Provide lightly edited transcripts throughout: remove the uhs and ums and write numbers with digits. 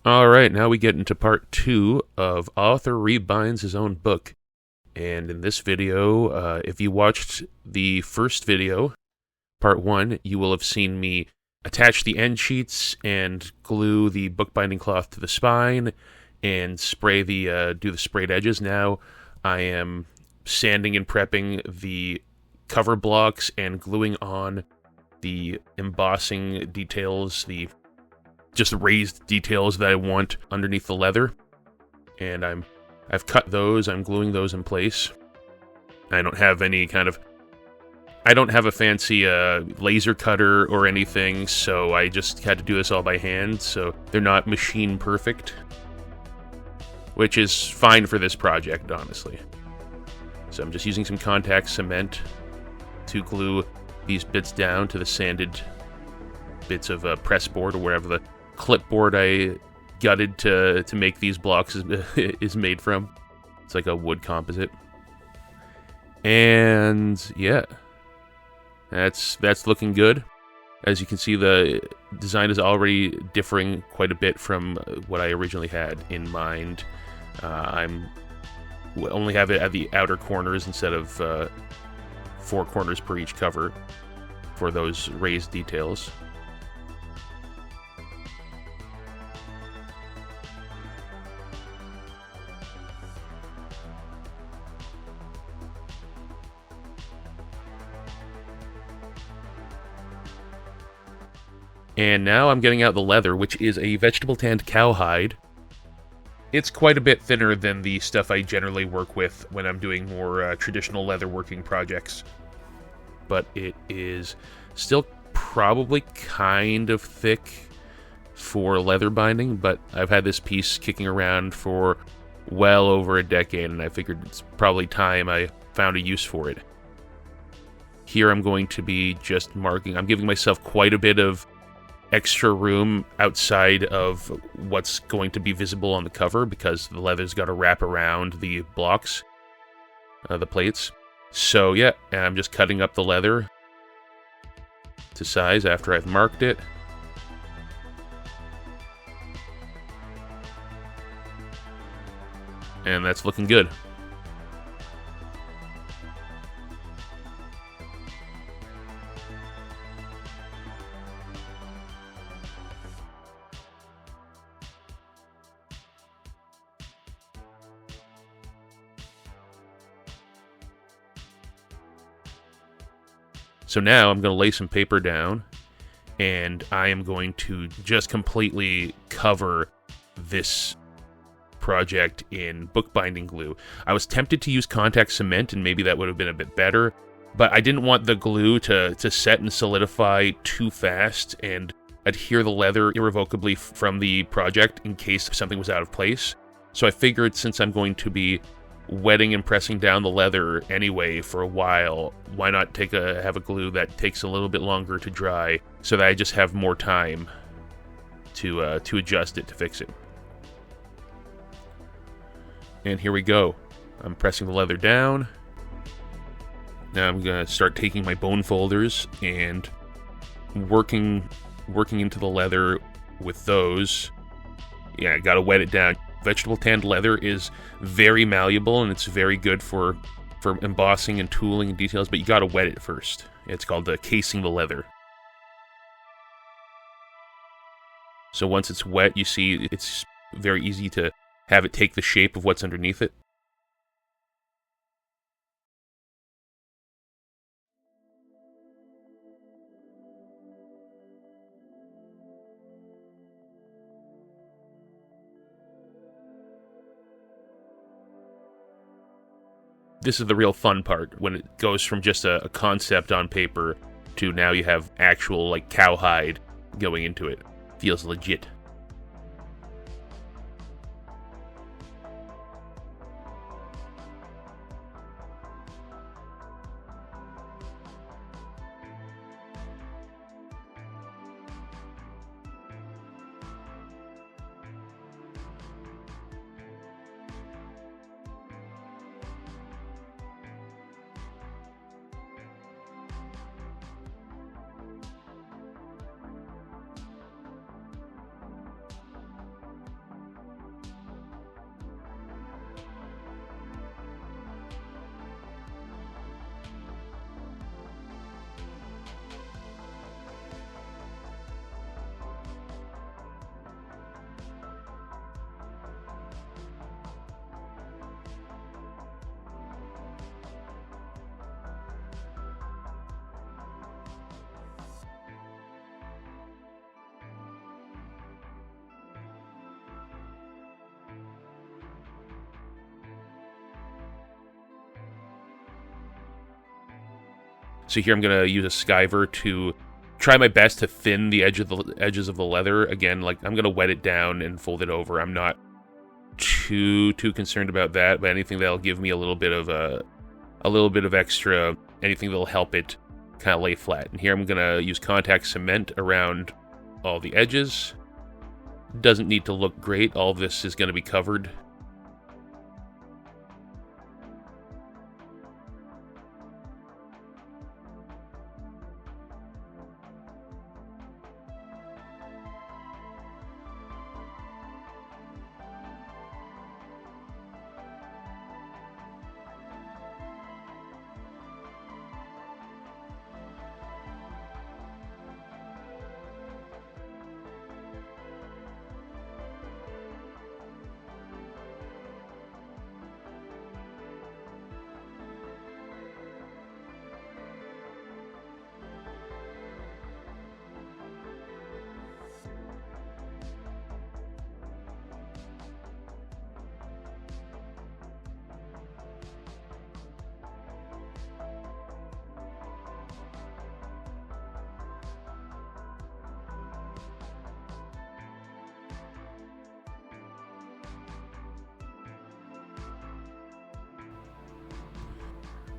All right, now we get into part 2 of Author Rebinds His Own Book. And in this video, if you watched the first video, part 1, you will have seen me attach the end sheets and glue the bookbinding cloth to the spine and do the sprayed edges. Now I am sanding and prepping the cover blocks and gluing on the embossing details, just the raised details that I want underneath the leather. And I've cut those, I'm gluing those in place. I don't have a fancy laser cutter or anything, so I just had to do this all by hand, so they're not machine perfect, which is fine for this project, honestly. So I'm just using some contact cement to glue these bits down to the sanded bits of press board, or wherever the clipboard I gutted to make these blocks is made from. It's like a wood composite. And yeah, that's looking good. As you can see, the design is already differing quite a bit from what I originally had in mind. I'm only have it at the outer corners instead of 4 corners per each cover for those raised details. And now I'm getting out the leather, which is a vegetable tanned cowhide. It's quite a bit thinner than the stuff I generally work with when I'm doing more traditional leatherworking projects. But it is still probably kind of thick for leather binding, but I've had this piece kicking around for well over a decade, and I figured it's probably time I found a use for it. Here I'm going to be just marking. I'm giving myself quite a bit of extra room outside of what's going to be visible on the cover, because the leather's got to wrap around the blocks, the plates. So yeah, I'm just cutting up the leather to size after I've marked it. And that's looking good. So now I'm going to lay some paper down, and I am going to just completely cover this project in bookbinding glue. I was tempted to use contact cement, and maybe that would have been a bit better, but I didn't want the glue to set and solidify too fast and adhere the leather irrevocably from the project in case something was out of place. So I figured, since I'm going to be wetting and pressing down the leather anyway for a while, why not have a glue that takes a little bit longer to dry, so that I just have more time to adjust it, to fix it. And here we go. I'm pressing the leather down. Now I'm gonna start taking my bone folders and working into the leather with those. Yeah, I gotta wet it down. Vegetable tanned leather is very malleable, and it's very good for embossing and tooling and details, but you gotta wet it first. It's called casing the leather. So once it's wet, you see it's very easy to have it take the shape of what's underneath it. This is the real fun part, when it goes from just a concept on paper to now you have actual, like, cowhide going into it. Feels legit. So here I'm going to use a skiver to try my best to thin the edges of the leather. Again, like, I'm going to wet it down and fold it over. I'm not too concerned about that, but anything that'll give me a little bit of extra, anything that'll help it kind of lay flat. And here I'm going to use contact cement around all the edges. Doesn't need to look great. All of this is going to be covered.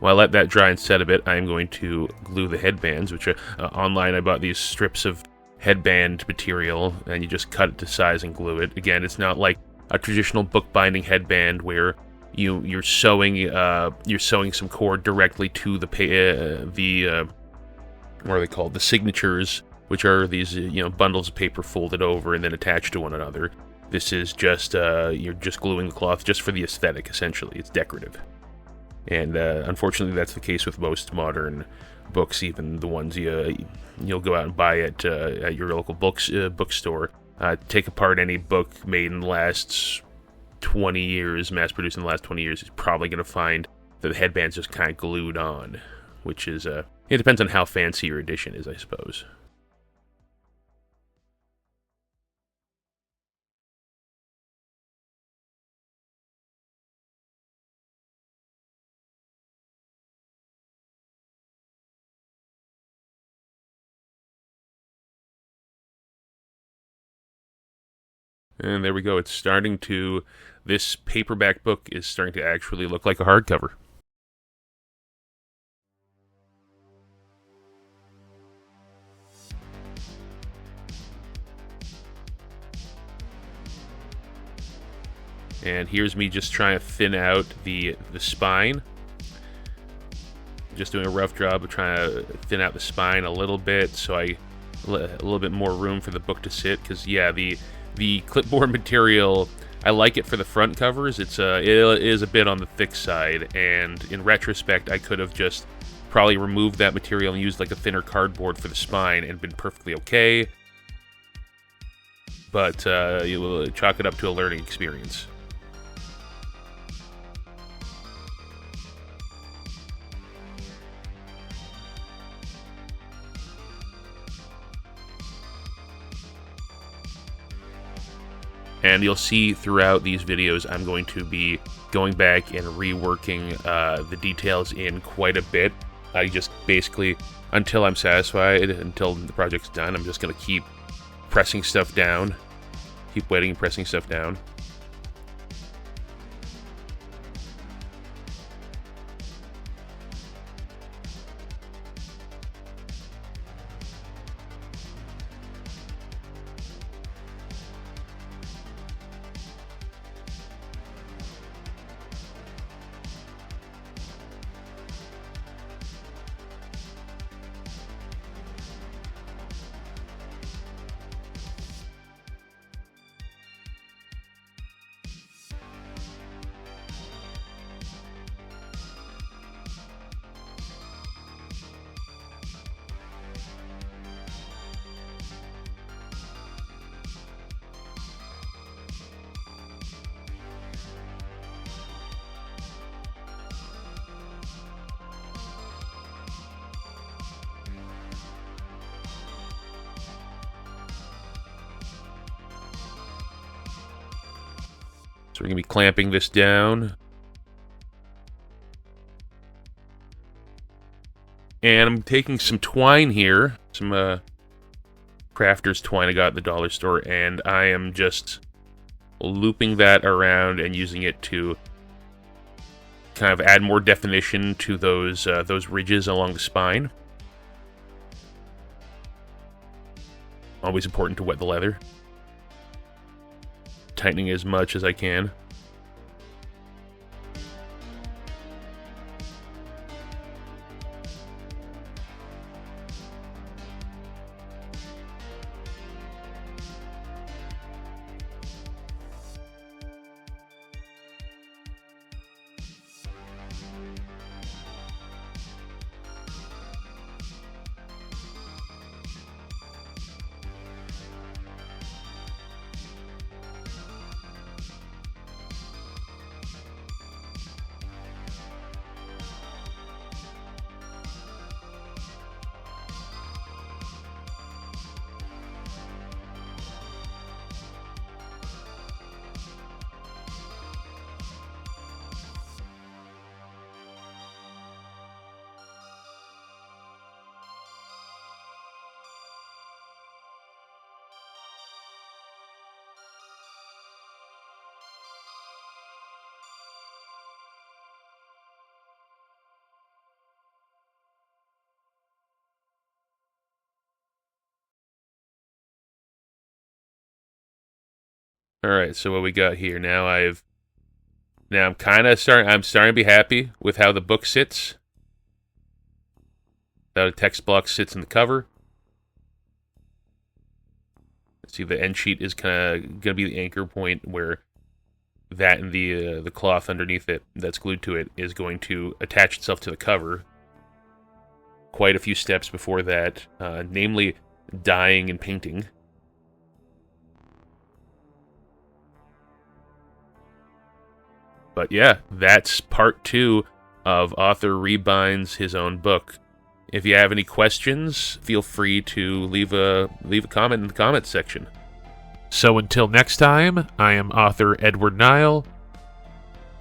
While I let that dry and set a bit, I'm going to glue the headbands, which online I bought these strips of headband material, and you just cut it to size and glue it. Again, it's not like a traditional bookbinding headband where you're sewing some cord directly to the what are they called? The signatures, which are these bundles of paper folded over and then attached to one another. This is just you're just gluing the cloth just for the aesthetic. Essentially, it's decorative. And unfortunately, that's the case with most modern books, even the ones you'll go out and buy at your local bookstore. Take apart any book made in the last 20 years, mass-produced in the last 20 years, is probably going to find that the headband's just kind of glued on, which is, it depends on how fancy your edition is, I suppose. And there we go. This paperback book is starting to actually look like a hardcover. And here's me just trying to thin out the spine. Just doing a rough job of trying to thin out the spine a little bit, so a little bit more room for the book to sit. Because yeah, the clipboard material, I like it for the front covers. It is a bit on the thick side, and in retrospect, I could have just probably removed that material and used like a thinner cardboard for the spine and been perfectly okay. But you will chalk it up to a learning experience. And you'll see throughout these videos, I'm going to be going back and reworking the details in quite a bit. I just basically, until I'm satisfied, until the project's done, I'm just going to keep pressing stuff down. Keep wetting and pressing stuff down. So we're going to be clamping this down. And I'm taking some twine here, some crafter's twine I got at the dollar store, and I am just looping that around and using it to kind of add more definition to those ridges along the spine. Always important to wet the leather. Tightening as much as I can. All right, so what we got here now? I'm starting to be happy with how the book sits. How the text block sits in the cover. See, the end sheet is kind of going to be the anchor point where that and the cloth underneath it that's glued to it is going to attach itself to the cover. Quite a few steps before that, namely dyeing and painting. But yeah, that's part 2 of author rebinds his own book. If you have any questions, feel free to leave a comment in the comments section. So until next time, I am author Edward Nile.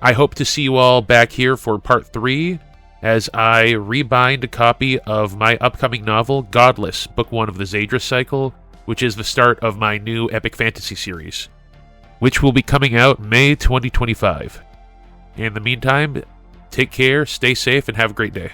I hope to see you all back here for part 3 as I rebind a copy of my upcoming novel, Godless, book 1 of the Xaidra Cycle, which is the start of my new epic fantasy series, which will be coming out May 2025. In the meantime, take care, stay safe, and have a great day.